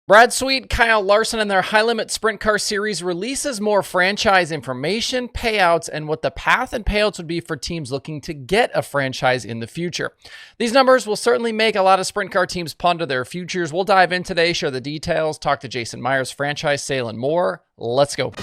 Brad Sweet, Kyle Larson, and their High Limit Sprint Car Series releases more franchise information, payouts, and what the path and payouts would be for teams looking to get a franchise in the future. These numbers will certainly make a lot of sprint car teams ponder their futures. We'll dive in today, share the details, talk to Jason Meyers, franchise sale, and more. Let's go.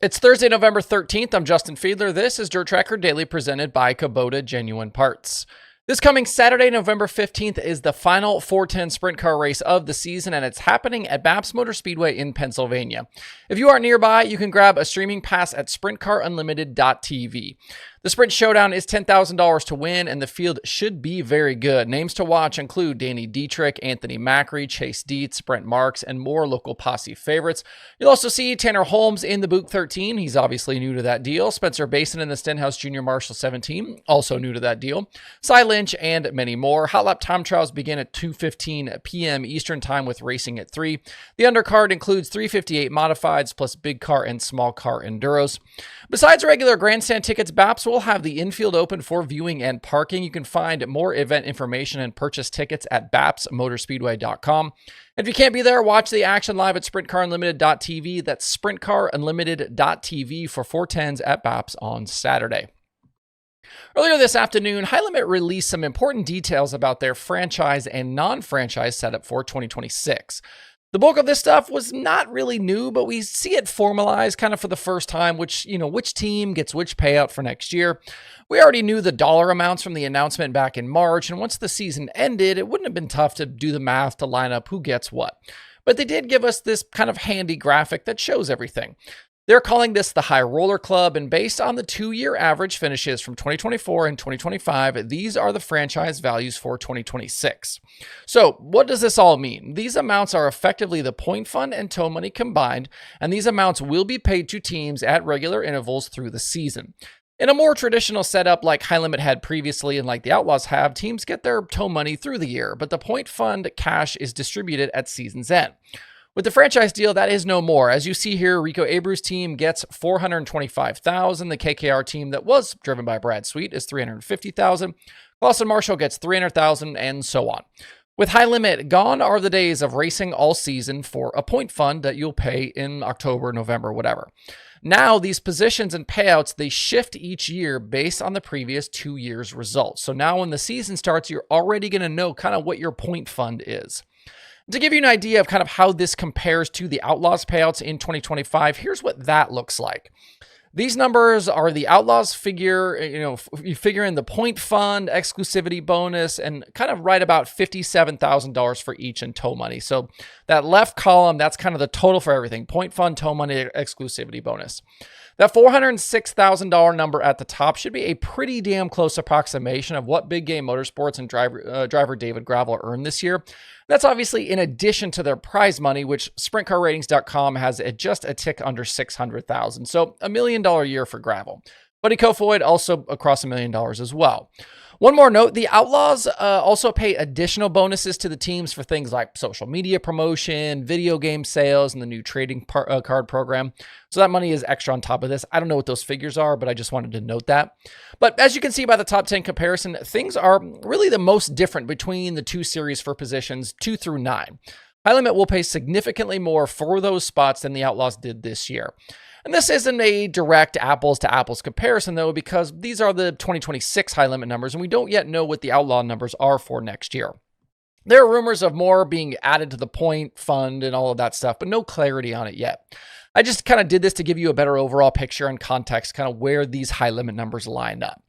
It's Thursday, November 13th. I'm Justin Fiedler. This is DIRTRACKR Daily presented by Kubota Genuine Parts. This coming Saturday, November 15th, is the final 410 sprint car race of the season, and it's happening at BAPS Motor Speedway in Pennsylvania. If you are nearby, you can grab a streaming pass at sprintcarunlimited.tv. The Sprint Showdown is $10,000 to win, and the field should be very good. Names to watch include Danny Dietrich, Anthony Macri, Chase Dietz, Brent Marks, and more local posse favorites. You'll also see Tanner Holmes in the Buick 13. He's obviously new to that deal. Spencer Basin in the Stenhouse Junior Marshall 17, also new to that deal. Cy Lynch, and many more. Hot Lap time trials begin at 2:15 p.m. Eastern Time with racing at 3. The undercard includes 358 modifieds plus big car and small car enduros. Besides regular grandstand tickets, BAPS will have the infield open for viewing and parking. You can find more event information and purchase tickets at bapsmotorspeedway.com. And if you can't be there, watch the action live at sprintcarunlimited.tv. That's sprintcarunlimited.tv for 410s at BAPS on Saturday. Earlier this afternoon, High Limit released some important details about their franchise and non-franchise setup for 2026. The bulk of this stuff was not really new, but we see it formalized kind of for the first time, which team gets which payout for next year. We already knew the dollar amounts from the announcement back in March, and once the season ended, it wouldn't have been tough to do the math to line up who gets what. But they did give us this kind of handy graphic that shows everything. They're calling this the High Roller Club, and based on the 2-year average finishes from 2024 and 2025, these are the franchise values for 2026. So what does this all mean? These amounts are effectively the point fund and tow money combined, and these amounts will be paid to teams at regular intervals through the season. In a more traditional setup like High Limit had previously and like the Outlaws have, teams get their tow money through the year, but the point fund cash is distributed at season's end. With the franchise deal, that is no more. As you see here, Rico Abreu's team gets $425,000. The KKR team that was driven by Brad Sweet is $350,000. Clausen Marshall gets $300,000, and so on. With High Limit, gone are the days of racing all season for a point fund that you'll pay in October, November, whatever. Now, these positions and payouts, they shift each year based on the previous 2 years' results. So now when the season starts, you're already going to know kind of what your point fund is. To give you an idea of kind of how this compares to the Outlaws payouts in 2025, here's what that looks like. These numbers are the Outlaws figure, you figure in the point fund, exclusivity bonus, and kind of right about $57,000 for each in tow money. So that left column, that's kind of the total for everything. Point fund, tow money, exclusivity bonus. That $406,000 number at the top should be a pretty damn close approximation of what Big Game Motorsports and driver David Gravel earned this year. That's obviously in addition to their prize money, which SprintCarRatings.com has at just a tick under $600,000. So $1 million year for Gravel. Buddy Kofoid also across $1 million as well. One more note, the Outlaws also pay additional bonuses to the teams for things like social media promotion, video game sales, and the new trading card program. So that money is extra on top of this. I don't know what those figures are, but I just wanted to note that. But as you can see by the top 10 comparison, things are really the most different between the two series for positions 2 through 9. High Limit will pay significantly more for those spots than the Outlaws did this year. And this isn't a direct apples-to-apples comparison, though, because these are the 2026 High Limit numbers, and we don't yet know what the Outlaw numbers are for next year. There are rumors of more being added to the point fund and all of that stuff, but no clarity on it yet. I just kind of did this to give you a better overall picture and context, kind of where these High Limit numbers line up.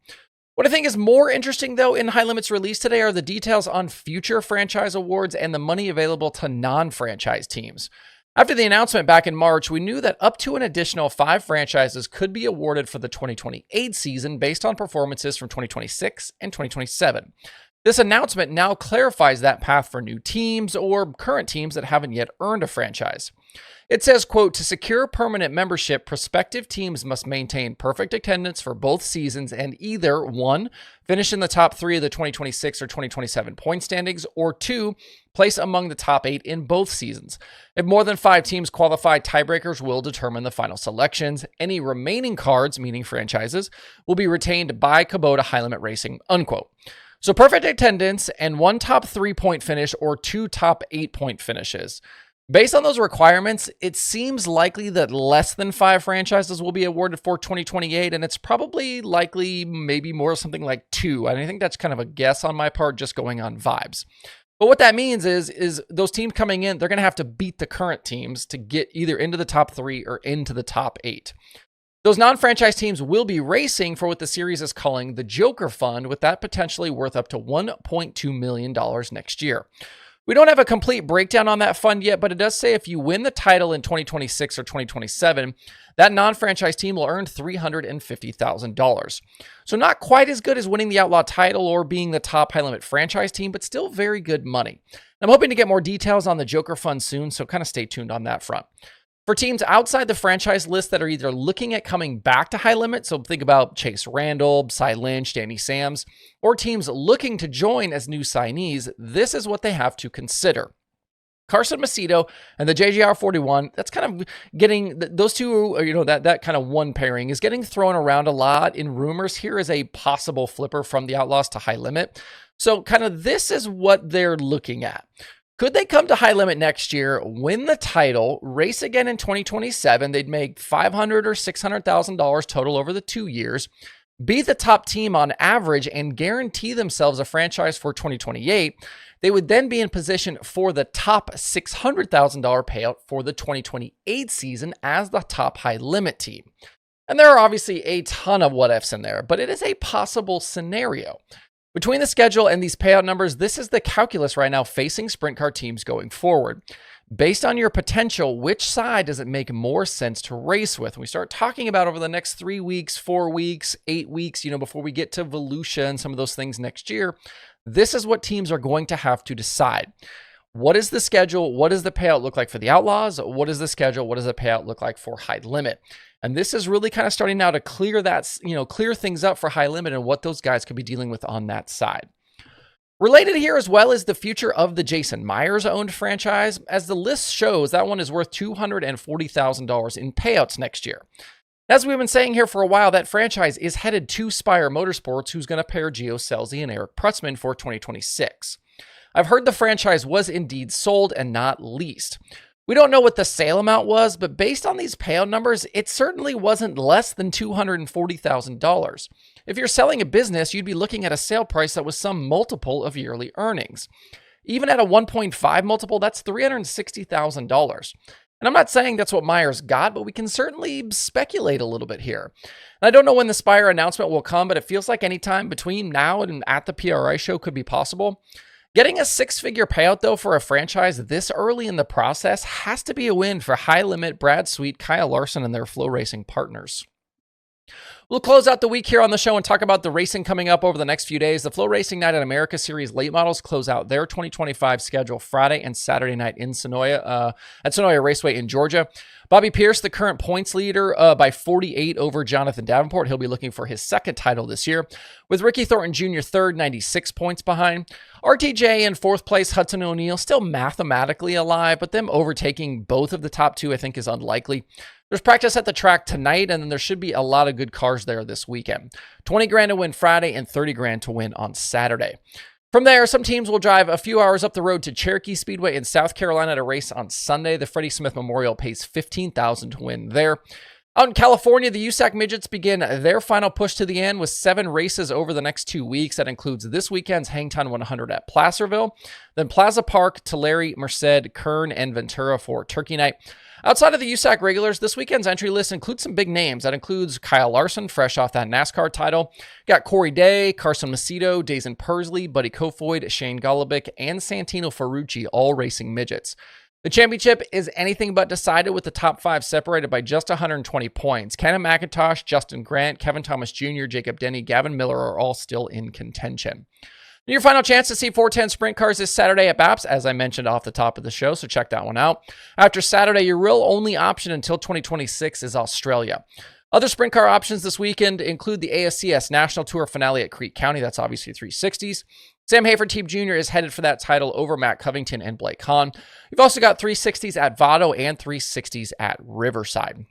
What I think is more interesting, though, in High Limit's release today are the details on future franchise awards and the money available to non-franchise teams. After the announcement back in March, we knew that up to an additional 5 franchises could be awarded for the 2028 season based on performances from 2026 and 2027. This announcement now clarifies that path for new teams or current teams that haven't yet earned a franchise. It says, quote, to secure permanent membership, prospective teams must maintain perfect attendance for both seasons and either 1, finish in the top 3 of the 2026 or 2027 point standings, or 2, place among the top 8 in both seasons. If more than 5 teams qualify, tiebreakers will determine the final selections. Any remaining cards, meaning franchises, will be retained by Kubota High Limit Racing, unquote. So perfect attendance and 1 top 3 point finish or 2 top 8 point finishes. Based on those requirements, it seems likely that less than 5 franchises will be awarded for 2028, and it's probably likely maybe more something like 2. And I think that's kind of a guess on my part, just going on vibes. But what that means is those teams coming in, they're going to have to beat the current teams to get either into the top 3 or into the top 8. Those non-franchise teams will be racing for what the series is calling the Joker Fund, with that potentially worth up to $1.2 million next year. We don't have a complete breakdown on that fund yet, but it does say if you win the title in 2026 or 2027, that non-franchise team will earn $350,000. So not quite as good as winning the Outlaw title or being the top high-limit franchise team, but still very good money. I'm hoping to get more details on the Joker Fund soon, so kind of stay tuned on that front. For teams outside the franchise list that are either looking at coming back to high limit, so think about Chase Randall, Cy Lynch, Danny Sams, or teams looking to join as new signees, this is what they have to consider. Carson Macedo and the JGR 41, that's kind of getting, those two, that kind of one pairing is getting thrown around a lot in rumors here as a possible flipper from the Outlaws to high limit. So kind of this is what they're looking at. Could they come to high limit next year, win the title, race again in 2027? They'd make $500,000 or $600,000 total over the 2 years, be the top team on average, and guarantee themselves a franchise for 2028. They would then be in position for the top $600,000 payout for the 2028 season as the top high limit team. And there are obviously a ton of what ifs in there, but it is a possible scenario. Between the schedule and these payout numbers, this is the calculus right now facing sprint car teams going forward. Based on your potential, which side does it make more sense to race with? When we start talking about over the next 3 weeks, 4 weeks, 8 weeks, before we get to Volusia and some of those things next year, this is what teams are going to have to decide. What is the schedule? What does the payout look like for the Outlaws? What is the schedule? What does the payout look like for high limit? And this is really kind of starting now to clear that, clear things up for high limit and what those guys could be dealing with on that side. Related here as well is the future of the Jason Meyers owned franchise. As the list shows, that one is worth $240,000 in payouts next year. As we've been saying here for a while, that franchise is headed to Spire Motorsports, who's going to pair Gio Scelzi and Eric Prutzman for 2026. I've heard the franchise was indeed sold and not leased. We don't know what the sale amount was, but based on these payout numbers, it certainly wasn't less than $240,000. If you're selling a business, you'd be looking at a sale price that was some multiple of yearly earnings. Even at a 1.5 multiple, that's $360,000. And I'm not saying that's what Meyers got, but we can certainly speculate a little bit here. And I don't know when the Spire announcement will come, but it feels like any time between now and at the PRI show could be possible. Getting a 6-figure payout, though, for a franchise this early in the process has to be a win for High Limit, Brad Sweet, Kyle Larson, and their FloRacing partners. We'll close out the week here on the show and talk about the racing coming up over the next few days. The FloRacing Night in America Series late models close out their 2025 schedule Friday and Saturday night in Senoia, at Senoia Raceway in Georgia. Bobby Pierce, the current points leader by 48 over Jonathan Davenport. He'll be looking for his second title this year, with Ricky Thornton Jr. third, 96 points behind. RTJ in fourth place, Hudson O'Neal still mathematically alive, but them overtaking both of the top two I think is unlikely. There's practice at the track tonight, and then there should be a lot of good cars there this weekend. 20 grand to win Friday and 30 grand to win on Saturday. From there, some teams will drive a few hours up the road to Cherokee Speedway in South Carolina to race on Sunday. The Freddie Smith Memorial pays $15,000 to win there. Out in California, the USAC midgets begin their final push to the end with 7 races over the next 2 weeks. That includes this weekend's Hangtown 100 at Placerville, then Plaza Park, Tulare, Merced, Kern, and Ventura for Turkey Night. Outside of the USAC regulars, this weekend's entry list includes some big names. That includes Kyle Larson, fresh off that NASCAR title. Got Corey Day, Carson Macedo, Dazen Persley, Buddy Kofoid, Shane Golobic, and Santino Ferrucci, all racing midgets. The championship is anything but decided, with the top 5 separated by just 120 points. Kenna McIntosh, Justin Grant, Kevin Thomas Jr., Jacob Denny, Gavin Miller are all still in contention. Your final chance to see 410 sprint cars this Saturday at BAPS, as I mentioned off the top of the show, so check that one out. After Saturday, your real only option until 2026 is Australia. Other sprint car options this weekend include the ASCS National Tour finale at Creek County. That's obviously 360s. Sam Hayford Team Jr. is headed for that title over Matt Covington and Blake Hahn. You've also got 360s at Vado and 360s at Riverside.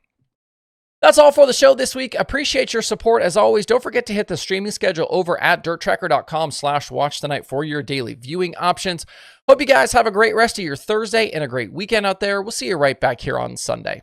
That's all for the show this week. Appreciate your support. As always, don't forget to hit the streaming schedule over at DIRTRACKR.com/watch tonight for your daily viewing options. Hope you guys have a great rest of your Thursday and a great weekend out there. We'll see you right back here on Sunday.